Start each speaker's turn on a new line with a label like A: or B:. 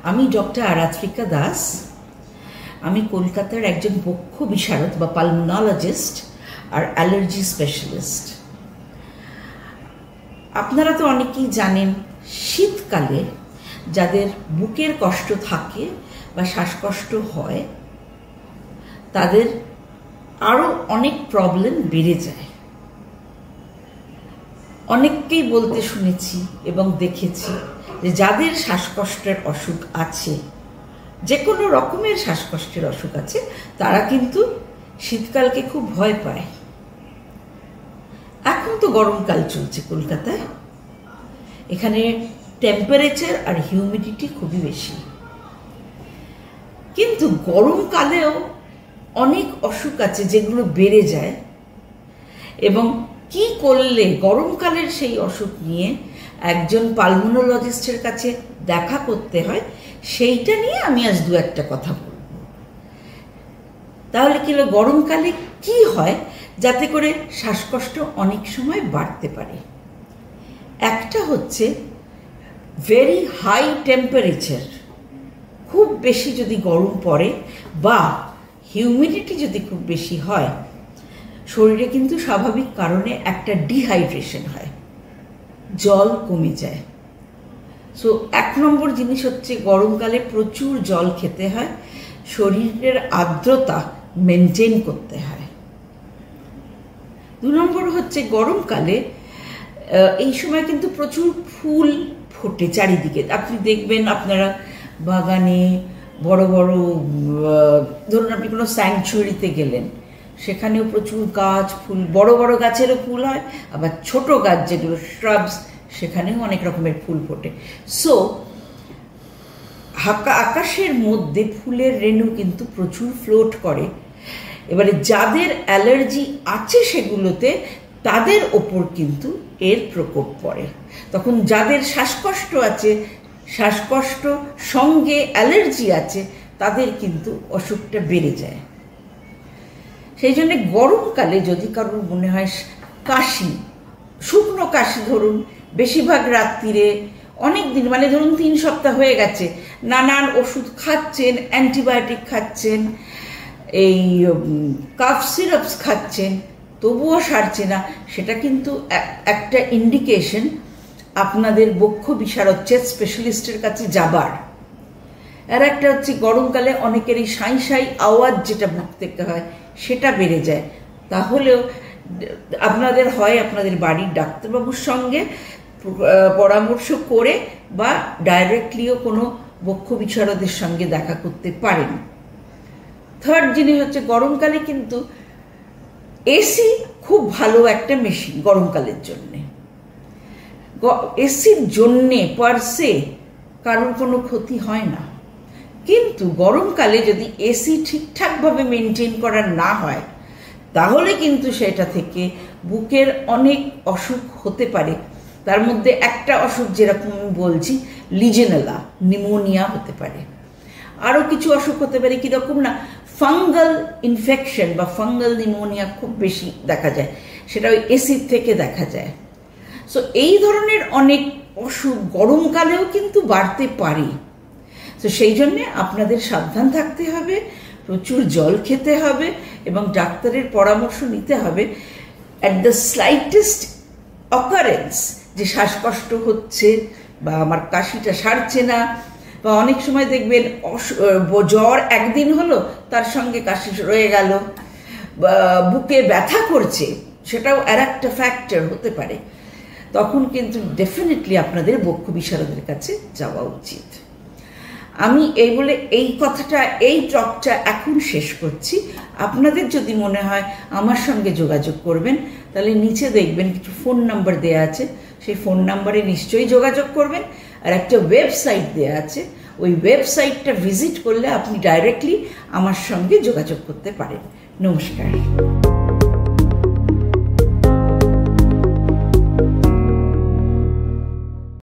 A: আমি ডক্টর আরাত্রিকা দাস। আমি কলকাতার একজন বক্ষ বিশারদ বা পালমোনোলজিস্ট আর অ্যালার্জি স্পেশালিস্ট। আপনারা তো অনেকেই জানেন, শীতকালে যাদের বুকের কষ্ট থাকে বা শ্বাসকষ্ট হয় তাদের আরও অনেক প্রবলেম বেড়ে যায়। অনেককেই বলতে শুনেছি এবং দেখেছি যে যাদের শ্বাসকষ্টের অসুখ আছে, যে কোনো রকমের শ্বাসকষ্টের অসুখ আছে, তারা কিন্তু শীতকালকে খুব ভয় পায়। এখন তো গরমকাল চলছে কলকাতায়, এখানে টেম্পারেচার আর হিউমিডিটি খুবই বেশি, কিন্তু গরমকালেও অনেক অসুখ আছে যেগুলো বেড়ে যায়। এবং কি করলে গরমকালের সেই অসুখ নিয়ে একজন পালমোনোলজিস্টের কাছে দেখা করতে হয়, সেইটা নিয়ে আমি আজ দু একটা কথা বলব। তাহলে কি গরমকালে কি হয় যাতে করে শ্বাসকষ্ট অনেক সময় বাড়তে পারে? একটা হচ্ছে ভেরি হাই টেম্পারেচার, খুব বেশি যদি গরম পড়ে বা হিউমিডিটি যদি খুব বেশি হয়, শরীরে কিন্তু স্বাভাবিক কারণে একটা ডিহাইড্রেশন হয়, জল কমে যায়। সো 1 নম্বর জিনিস হচ্ছে গরমকালে প্রচুর জল খেতে হয়, শরীরের আর্দ্রতা মেনটেন করতে হয়। 2 নম্বর হচ্ছে গরমকালে এই সময় কিন্তু প্রচুর ফুল ফোটে চারিদিকে। আপনি দেখবেন আপনারা বাগানে বড় বড়, ধরুন আপনি কোনো স্যাংচুয়ারিতে গেলেন, সেখানেও প্রচুর গাছ ফুল, বড় বড় গাছেরও ফুল হয়, আবার ছোট গাছ যেগুলো শ্রাবস, সেখানেও অনেক রকমের ফুল ফোটে। সো আকাশের মধ্যে ফুলের রেণু কিন্তু প্রচুর ফ্লোট করে। এবারে যাদের অ্যালার্জি আছে সেগুলোতে, তাদের ওপর কিন্তু এর প্রকোপ পড়ে। তখন যাদের শ্বাসকষ্ট আছে, শ্বাসকষ্ট সঙ্গে অ্যালার্জি আছে, তাদের কিন্তু অসুখটা বেড়ে যায়। সেই জন্য গরমকালে যদি কারোর মনে হয় কাশি, শুকনো কাশি, ধরুন বেশিরভাগ রাত্রিরে অনেক দিন, মানে ধরুন 3 সপ্তাহ হয়ে গেছে, নানান ওষুধ খাচ্ছেন, অ্যান্টিবায়োটিক খাচ্ছেন, এই কাফ সিরাপস খাচ্ছেন, তবুও সারছে না, সেটা কিন্তু একটা ইন্ডিকেশন আপনাদের বক্ষ বিশারদ চেস্ট স্পেশালিস্টের কাছে যাবার। আর একটা হচ্ছে গরমকালে অনেকেরই সাঁই সাঁই আওয়াজ যেটা মুখ থেকে হয়, সেটা বেড়ে যায়। তাহলেও আপনাদের হয় আপনাদের বাড়ির ডাক্তারবাবুর সঙ্গে পরামর্শ করে বা ডাইরেক্টলিও কোনো বক্ষ বিশারদের সঙ্গে দেখা করতে পারেন। 3rd জিনিস হচ্ছে গরমকালে কিন্তু এসি খুব ভালো একটা মেশিন গরমকালের জন্যে। এসির জন্যে পারসে কারোর কোনো ক্ষতি হয় না, কিন্তু গরমকালে যদি এসি ঠিকঠাকভাবে মেনটেন করা না হয়, তাহলে কিন্তু সেটা থেকে বুকের অনেক অসুখ হতে পারে। তার মধ্যে একটা অসুখ যেরকম আমি বলছি, লিজেনেলা নিউমোনিয়া হতে পারে। আরও কিছু অসুখ হতে পারে, কীরকম না, ফাঙ্গাল ইনফেকশন বা ফাঙ্গাল নিউমোনিয়া খুব বেশি দেখা যায়, সেটা ওই এসিড থেকে দেখা যায়। সো এই ধরনের অনেক অসুখ গরমকালেও কিন্তু বাড়তে পারে। তো সেই জন্যে আপনাদের সাবধান থাকতে হবে, প্রচুর জল খেতে হবে এবং ডাক্তারের পরামর্শ নিতে হবে। অ্যাট দ্য স্লাইটেস্ট অকারেন্স, যে শ্বাসকষ্ট হচ্ছে বা আমার কাশিটা সারছে না, বা অনেক সময় দেখবেন জ্বর একদিন হলো, তার সঙ্গে কাশি রয়ে গেল, বা বুকে ব্যথা করছে, সেটাও আর একটা ফ্যাক্টর হতে পারে, তখন কিন্তু ডেফিনেটলি আপনাদের বক্ষ বিশারদের কাছে যাওয়া উচিত। আমি এই বলে এই কথাটা, এই টকটা এখন শেষ করছি। আপনাদের যদি মনে হয় আমার সঙ্গে যোগাযোগ করবেন, তাহলে নিচে দেখবেন কিছু ফোন নাম্বার দেওয়া আছে, সেই ফোন নাম্বারে নিশ্চয়ই যোগাযোগ করবেন। আর একটা ওয়েবসাইট দেওয়া আছে, ওই ওয়েবসাইটটা ভিজিট করলে আপনি ডাইরেক্টলি আমার সঙ্গে যোগাযোগ করতে পারেন। নমস্কার।